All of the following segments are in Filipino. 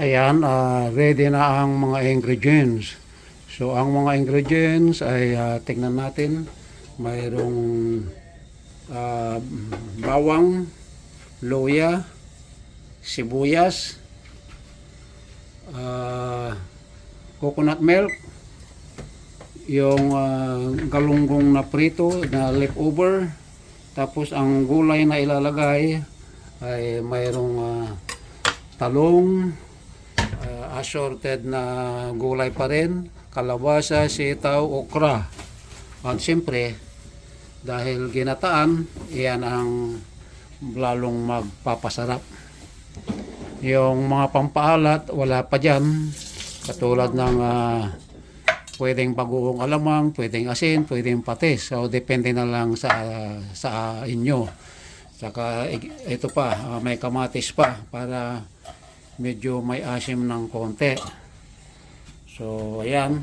Ayan, ready na ang mga ingredients. So, ang mga ingredients ay tingnan natin. Mayroong bawang, luya, sibuyas, coconut milk, yung galunggong na prito na leftover. Tapos, ang gulay na ilalagay ay mayroong talong, assorted na gulay pa rin, kalabasa, sitaw, okra. At siyempre, dahil ginataan, iyan ang lalong magpapasarap. Yung mga pampaalat, wala pa dyan. Katulad ng pwedeng bagoong alamang, pwedeng asin, pwedeng patis. So, depende na lang sa inyo. Saka ito pa, may kamatis pa para medyo may asim ng konti. So, ayan.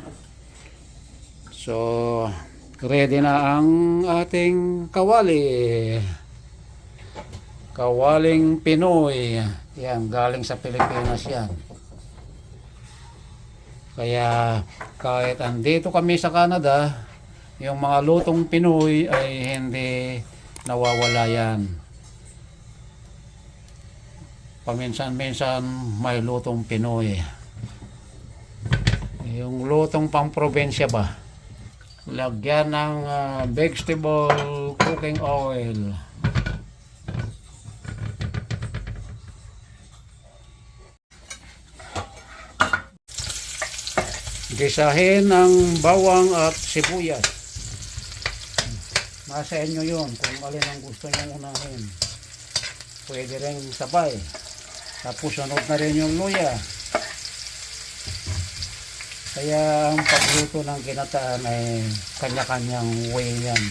So, ready na ang ating kawali. Kawaling Pinoy. Yan, galing sa Pilipinas yan. Kaya, kahit andito kami sa Canada, yung mga lutong Pinoy ay hindi nawawala yan. Paminsan-minsan may lutong Pinoy. Yung lutong pang probinsya ba? Lagyan ng vegetable cooking oil. Gisahin ng bawang at sibuyas. Nasa inyo yun kung alin ang gusto nyo unahin. Pwede rin sabay. Tapos sunod na rin yung luya. Kaya ang pagluto ng ginataan ay kanya-kanyang way yan.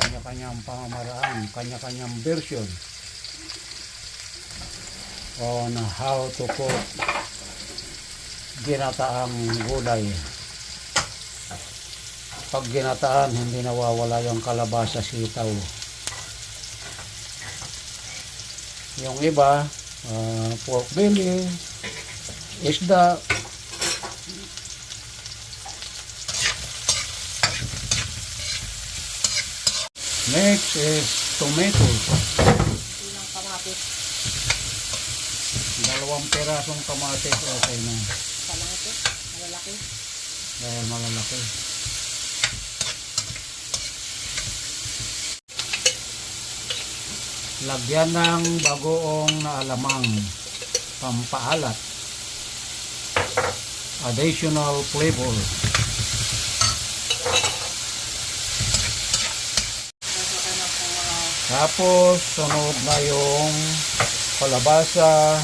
Kanya-kanyang pamamaraan, kanya-kanyang version on how to cook ginataang gulay. Pag ginataan, hindi nawawala yung kalabasa, sitaw. Yung iba, pork belly, isda. Next is tomatoes. Ilang kamatis. 2 pirasong kamatis, okay na. Kamatis, malalaki. Dahil malalaki. Lagyan ng bagoong na alamang, pampaalat, additional flavor. Tapos sunod na yung kalabasa,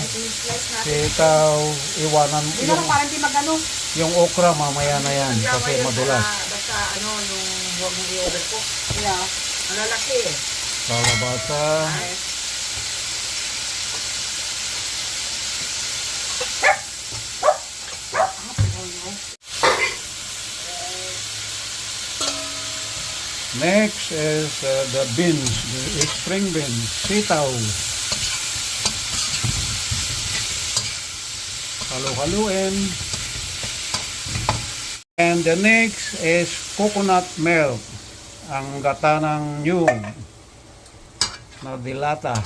sitaw, iwanan yung parang di magano. yung okra mamaya na yan kasi madulas. Basta ano yung huwag mong i-over ko. Yeah. Malalaki eh. Kalabasa. Next is the beans, the spring beans, sitaw. Halo-haluin. And the next is coconut milk, ang gata ng nyug na dilata.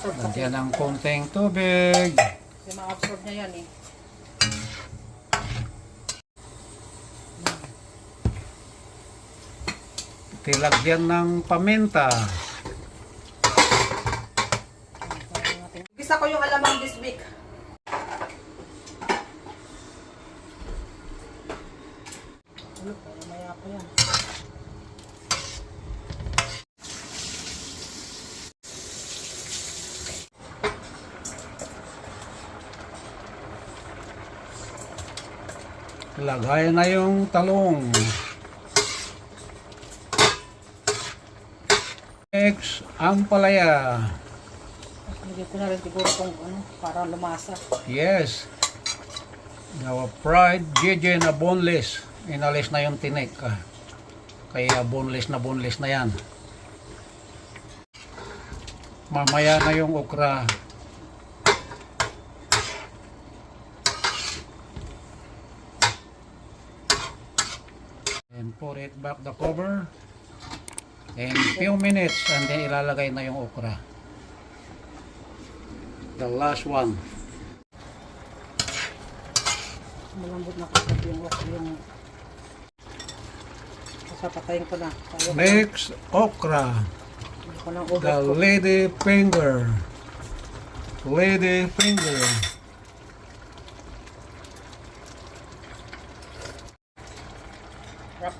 Lagyan ng konting tubig. Kasi ma-absorb niya yan eh. Tilagyan ng paminta. Gisa ko yung alamang this week. Maya pa yan. Lagay na yung talong. Next, ang palaya. Lagyan ko na rin siguro itong ano, para lumasa. Yes. Now, fried jeje na boneless. Inalis na yung tinik. Kaya boneless na yan. Mamaya na yung okra. And put it back the cover. And few minutes and then ilalagay na yung okra. The last one. Malambot na kapag yung sasapatayin ko na. Next, okra. Ko ng The overcook. lady finger. Lady finger. Wrap.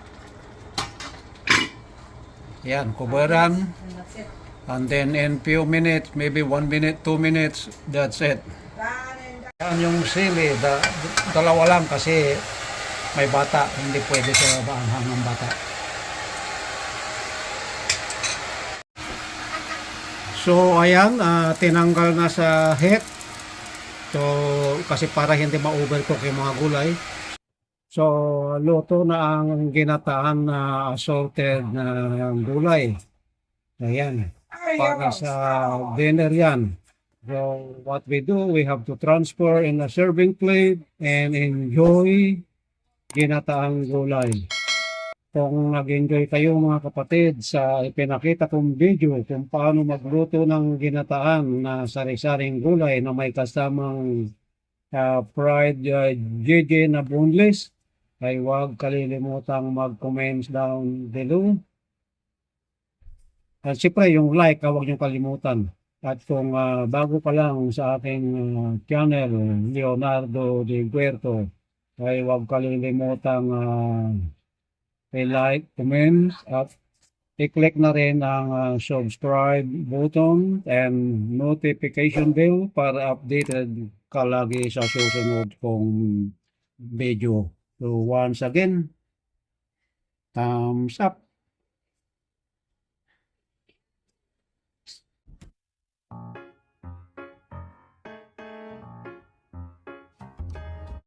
Yan, kubaran. And that's it. And then in few minutes, maybe 1 minute, 2 minutes, that's it. Yan yung sili, dalawa lang kasi may bata, hindi pwede sa baanghang ng bata. So ayan, tinanggal na sa heat. So kasi para hindi ma-overcook yung mga gulay. So luto na ang ginataan na assorted na gulay. Ayan. Para sa dinner yan. So what we do, we have to transfer in a serving plate and enjoy ginataang gulay. Kung nag-enjoy kayo mga kapatid sa ipinakita kong video kung paano magluto ng ginataan na sari-saring gulay na may kasamang fried JJ na boneless, ay huwag kalilimutang mag-comments down below. At siyempre yung like, huwag niyong kalimutan. At kung bago pa lang sa aking channel, Leonardo De Guerto, ay huwag kalilimutang i-like, comment, at i-click na rin ang subscribe button and notification bell para updated ka lagi sa susunod kong video. So once again, thumbs up.